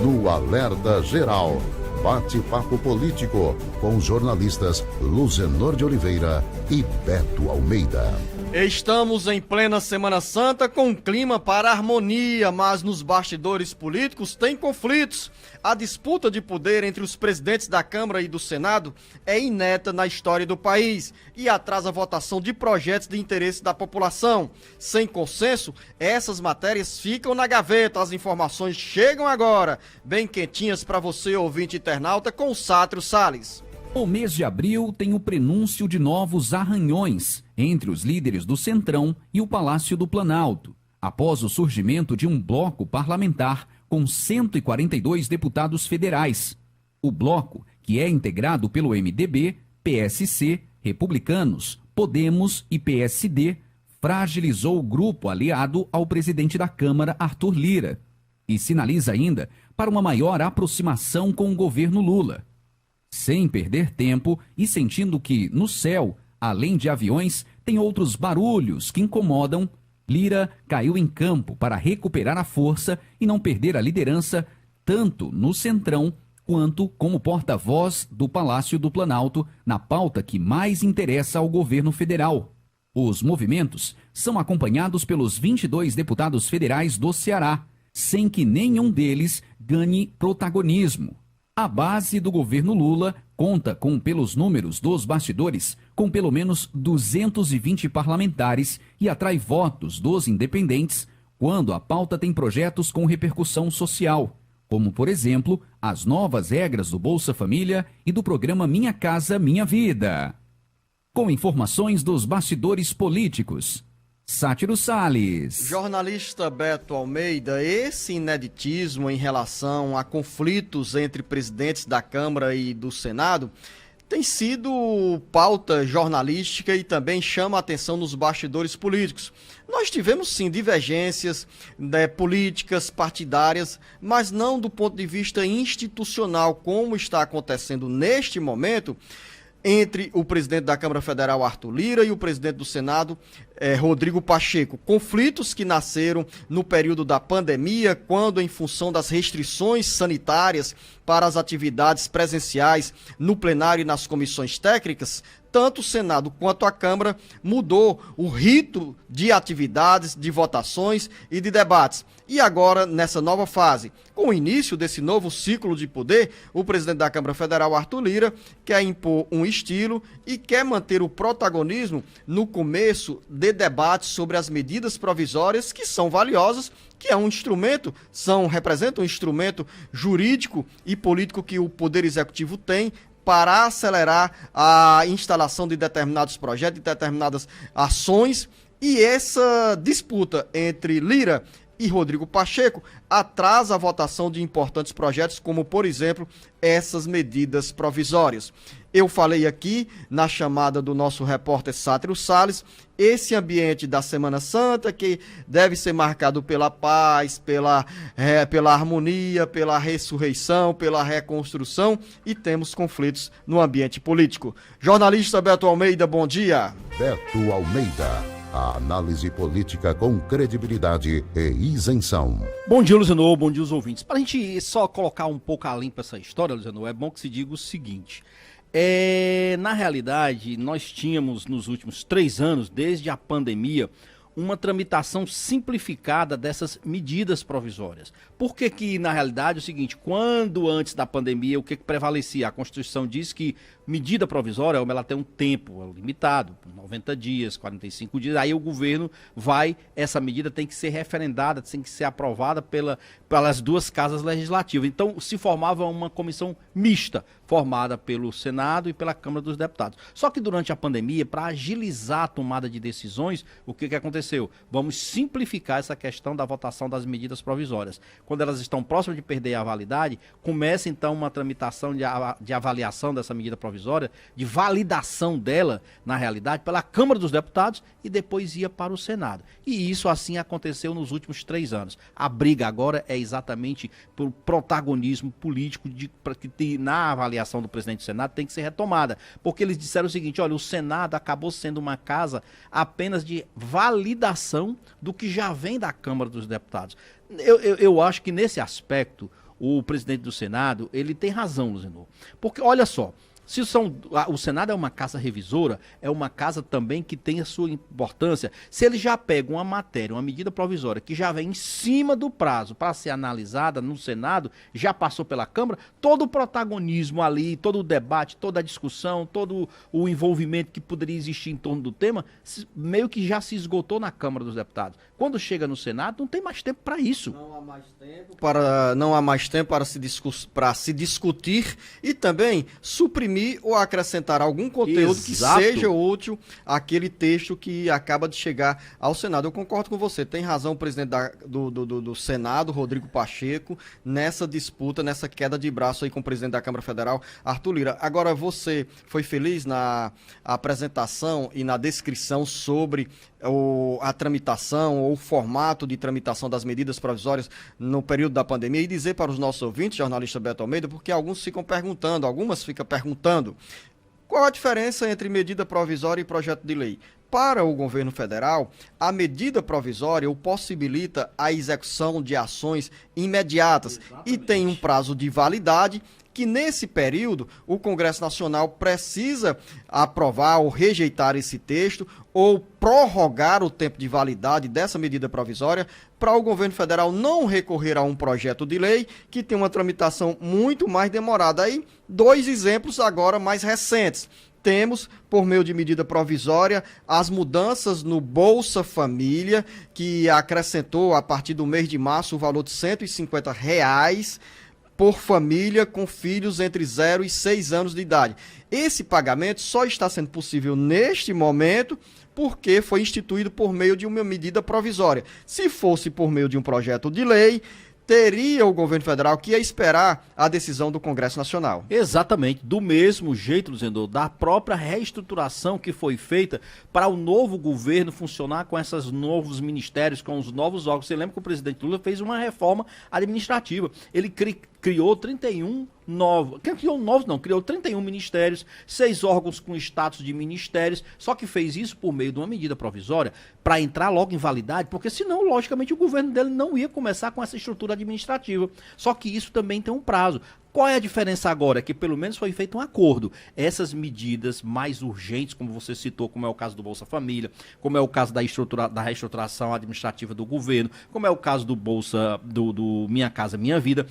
no Alerta Geral. Bate-papo político com os jornalistas Luzenor de Oliveira e Beto Almeida. Estamos em plena Semana Santa com clima para harmonia, mas nos bastidores políticos tem conflitos. A disputa de poder entre os presidentes da Câmara e do Senado é inédita na história do país e atrasa a votação de projetos de interesse da população. Sem consenso, essas matérias ficam na gaveta. As informações chegam agora, bem quentinhas para você, ouvinte internauta, com o Sátiro Salles. O mês de abril tem o prenúncio de novos arranhões entre os líderes do Centrão e o Palácio do Planalto, após o surgimento de um bloco parlamentar com 142 deputados federais. O bloco, que é integrado pelo MDB, PSC, Republicanos, Podemos e PSD, fragilizou o grupo aliado ao presidente da Câmara, Arthur Lira, e sinaliza ainda para uma maior aproximação com o governo Lula. Sem perder tempo e sentindo que, no céu, além de aviões, tem outros barulhos que incomodam, Lira caiu em campo para recuperar a força e não perder a liderança tanto no Centrão quanto como porta-voz do Palácio do Planalto na pauta que mais interessa ao governo federal. Os movimentos são acompanhados pelos 22 deputados federais do Ceará, sem que nenhum deles ganhe protagonismo. A base do governo Lula conta com, pelos números dos bastidores, com pelo menos 220 parlamentares e atrai votos dos independentes quando a pauta tem projetos com repercussão social, como, por exemplo, as novas regras do Bolsa Família e do programa Minha Casa Minha Vida. Com informações dos bastidores políticos, Sátiro Salles. Jornalista Beto Almeida, esse ineditismo em relação a conflitos entre presidentes da Câmara e do Senado tem sido pauta jornalística e também chama a atenção nos bastidores políticos. Nós tivemos sim divergências políticas, partidárias, mas não do ponto de vista institucional, como está acontecendo neste momento entre o presidente da Câmara Federal, Arthur Lira, e o presidente do Senado, Rodrigo Pacheco. Conflitos que nasceram no período da pandemia, quando, em função das restrições sanitárias para as atividades presenciais no plenário e nas comissões técnicas, tanto o Senado quanto a Câmara mudou o rito de atividades, de votações e de debates. E agora, nessa nova fase, com o início desse novo ciclo de poder, o presidente da Câmara Federal, Arthur Lira, quer impor um estilo e quer manter o protagonismo no começo de debates sobre as medidas provisórias, que são valiosas, que é um instrumento, representam um instrumento jurídico e político que o Poder Executivo tem para acelerar a instalação de determinados projetos, de determinadas ações, e essa disputa entre Lira e Rodrigo Pacheco atrasa a votação de importantes projetos, como, por exemplo, essas medidas provisórias. Eu falei aqui, na chamada do nosso repórter Sátiro Salles, esse ambiente da Semana Santa, que deve ser marcado pela paz, pela harmonia, pela ressurreição, pela reconstrução, e temos conflitos no ambiente político. Jornalista Beto Almeida, bom dia. Beto Almeida. A análise política com credibilidade e isenção. Bom dia, Luzenor, bom dia aos ouvintes. Para a gente só colocar um pouco a limpo essa história, Luzenor, é bom que se diga o seguinte. Na realidade, nós tínhamos nos últimos 3 anos, desde a pandemia, uma tramitação simplificada dessas medidas provisórias. Por que na realidade, é o seguinte, quando antes da pandemia, o que prevalecia? A Constituição diz que medida provisória, ela tem um tempo limitado, 90 dias, 45 dias, aí o governo essa medida tem que ser referendada, tem que ser aprovada pelas 2 casas legislativas. Então, se formava uma comissão mista, formada pelo Senado e pela Câmara dos Deputados. Só que durante a pandemia, para agilizar a tomada de decisões, o que aconteceu? Vamos simplificar essa questão da votação das medidas provisórias. Quando elas estão próximas de perder a validade, começa então uma tramitação de avaliação dessa medida provisória, de validação dela, na realidade, pela Câmara dos Deputados e depois ia para o Senado. E isso assim aconteceu nos últimos 3 anos. A briga agora é exatamente por protagonismo político para que na avaliação do presidente do Senado tem que ser retomada. Porque eles disseram o seguinte, olha, o Senado acabou sendo uma casa apenas de validação do que já vem da Câmara dos Deputados. Eu acho que nesse aspecto o presidente do Senado, ele tem razão, Luzenor. Porque, olha só, se o Senado é uma casa revisora, é uma casa também que tem a sua importância. Se ele já pega uma matéria, uma medida provisória, que já vem em cima do prazo para ser analisada no Senado, já passou pela Câmara, todo o protagonismo ali, todo o debate, toda a discussão, todo o envolvimento que poderia existir em torno do tema, meio que já se esgotou na Câmara dos Deputados. Quando chega no Senado, não tem mais tempo para isso. Não há mais tempo para se discutir e também suprimir ou acrescentar algum conteúdo que seja útil àquele texto que acaba de chegar ao Senado. Eu concordo com você, tem razão o presidente do Senado, Rodrigo Pacheco, nessa disputa, nessa queda de braço aí com o presidente da Câmara Federal, Arthur Lira. Agora, você foi feliz na apresentação e na descrição sobre a tramitação ou o formato de tramitação das medidas provisórias no período da pandemia, e dizer para os nossos ouvintes, jornalista Beto Almeida, porque algumas ficam perguntando qual a diferença entre medida provisória e projeto de lei. Para o governo federal, a medida provisória possibilita a execução de ações imediatas. Exatamente. E tem um prazo de validade que, nesse período, o Congresso Nacional precisa aprovar ou rejeitar esse texto ou prorrogar o tempo de validade dessa medida provisória para o governo federal não recorrer a um projeto de lei que tem uma tramitação muito mais demorada. Aí, 2 exemplos agora mais recentes. Temos, por meio de medida provisória, as mudanças no Bolsa Família, que acrescentou, a partir do mês de março, o valor de R$150 por família com filhos entre 0 e 6 anos de idade. Esse pagamento só está sendo possível neste momento porque foi instituído por meio de uma medida provisória. Se fosse por meio de um projeto de lei, teria o governo federal que ia esperar a decisão do Congresso Nacional. Exatamente, do mesmo jeito, Luzenor, da própria reestruturação que foi feita para o novo governo funcionar com esses novos ministérios, com os novos órgãos. Você lembra que o presidente Lula fez uma reforma administrativa. Ele criou 31 novos, criou 31 ministérios, 6 órgãos com status de ministérios, só que fez isso por meio de uma medida provisória para entrar logo em validade, porque senão, logicamente, o governo dele não ia começar com essa estrutura administrativa. Só que isso também tem um prazo. Qual é a diferença agora? Que pelo menos foi feito um acordo. Essas medidas mais urgentes, como você citou, como é o caso do Bolsa Família, como é o caso da reestruturação administrativa do governo, como é o caso do Bolsa, do Minha Casa Minha Vida,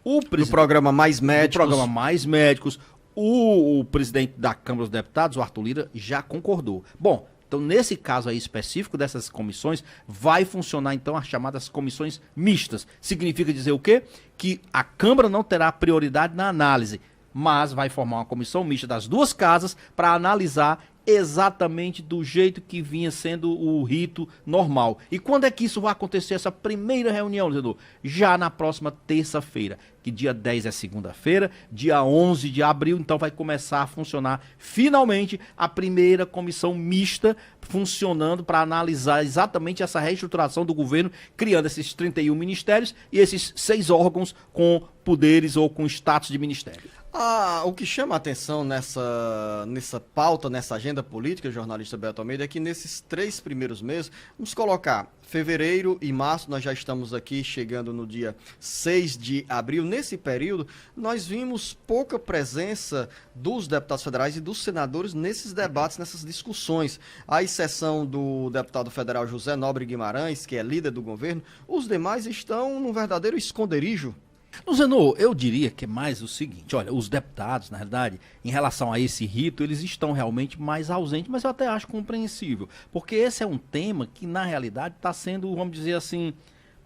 do programa Mais Médicos. O presidente da Câmara dos Deputados, o Arthur Lira, já concordou. Bom, então nesse caso aí específico dessas comissões, vai funcionar então as chamadas comissões mistas. Significa dizer o quê? Que a Câmara não terá prioridade na análise, mas vai formar uma comissão mista das duas casas para analisar exatamente do jeito que vinha sendo o rito normal. E quando é que isso vai acontecer, essa primeira reunião, Luzenor? Já na próxima terça-feira, que dia 10 é segunda-feira, dia 11 de abril, então vai começar a funcionar finalmente a primeira comissão mista funcionando para analisar exatamente essa reestruturação do governo, criando esses 31 ministérios e esses 6 órgãos com poderes ou com status de ministério. O que chama a atenção nessa pauta, nessa agenda política, jornalista Beto Almeida, é que nesses 3 primeiros meses, vamos colocar fevereiro e março, nós já estamos aqui chegando no dia 6 de abril. Nesse período, nós vimos pouca presença dos deputados federais e dos senadores nesses debates, nessas discussões. À exceção do deputado federal José Nobre Guimarães, que é líder do governo, os demais estão num verdadeiro esconderijo. Luzenor, eu diria que é mais o seguinte, olha, os deputados, na verdade, em relação a esse rito, eles estão realmente mais ausentes, mas eu até acho compreensível, porque esse é um tema que, na realidade, está sendo, vamos dizer assim,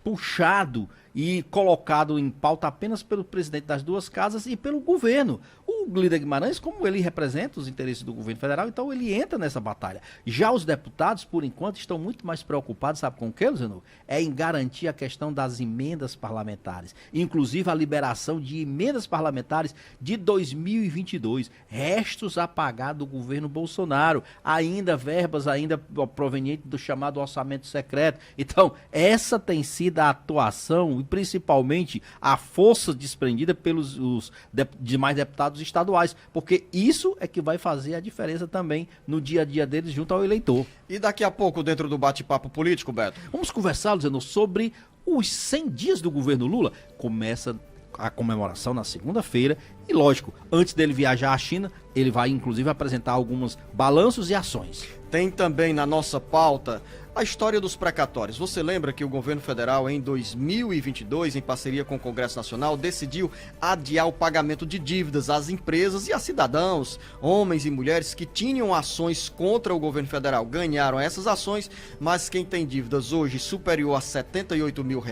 puxado e colocado em pauta apenas pelo presidente das duas casas e pelo governo. O líder Guimarães, como ele representa os interesses do governo federal, então ele entra nessa batalha. Já os deputados, por enquanto, estão muito mais preocupados, sabe com o que, Luzenor? É em garantir a questão das emendas parlamentares, inclusive a liberação de emendas parlamentares de 2022, restos a pagar do governo Bolsonaro, ainda verbas ainda provenientes do chamado orçamento secreto. Então, essa tem sido a atuação e principalmente a força desprendida pelos demais deputados estaduais, porque isso é que vai fazer a diferença também no dia a dia deles junto ao eleitor. E daqui a pouco, dentro do bate-papo político, Beto? Vamos conversar, Luciano, sobre os 100 dias do governo Lula. Começa a comemoração na segunda-feira. E lógico, antes dele viajar à China, ele vai inclusive apresentar alguns balanços e ações. Tem também na nossa pauta a história dos precatórios. Você lembra que o governo federal, em 2022, em parceria com o Congresso Nacional, decidiu adiar o pagamento de dívidas às empresas e a cidadãos, homens e mulheres que tinham ações contra o governo federal, ganharam essas ações, mas quem tem dívidas hoje superior a R$78 mil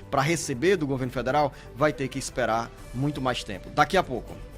para receber do governo federal vai ter que esperar muito mais tempo. Daqui a pouco.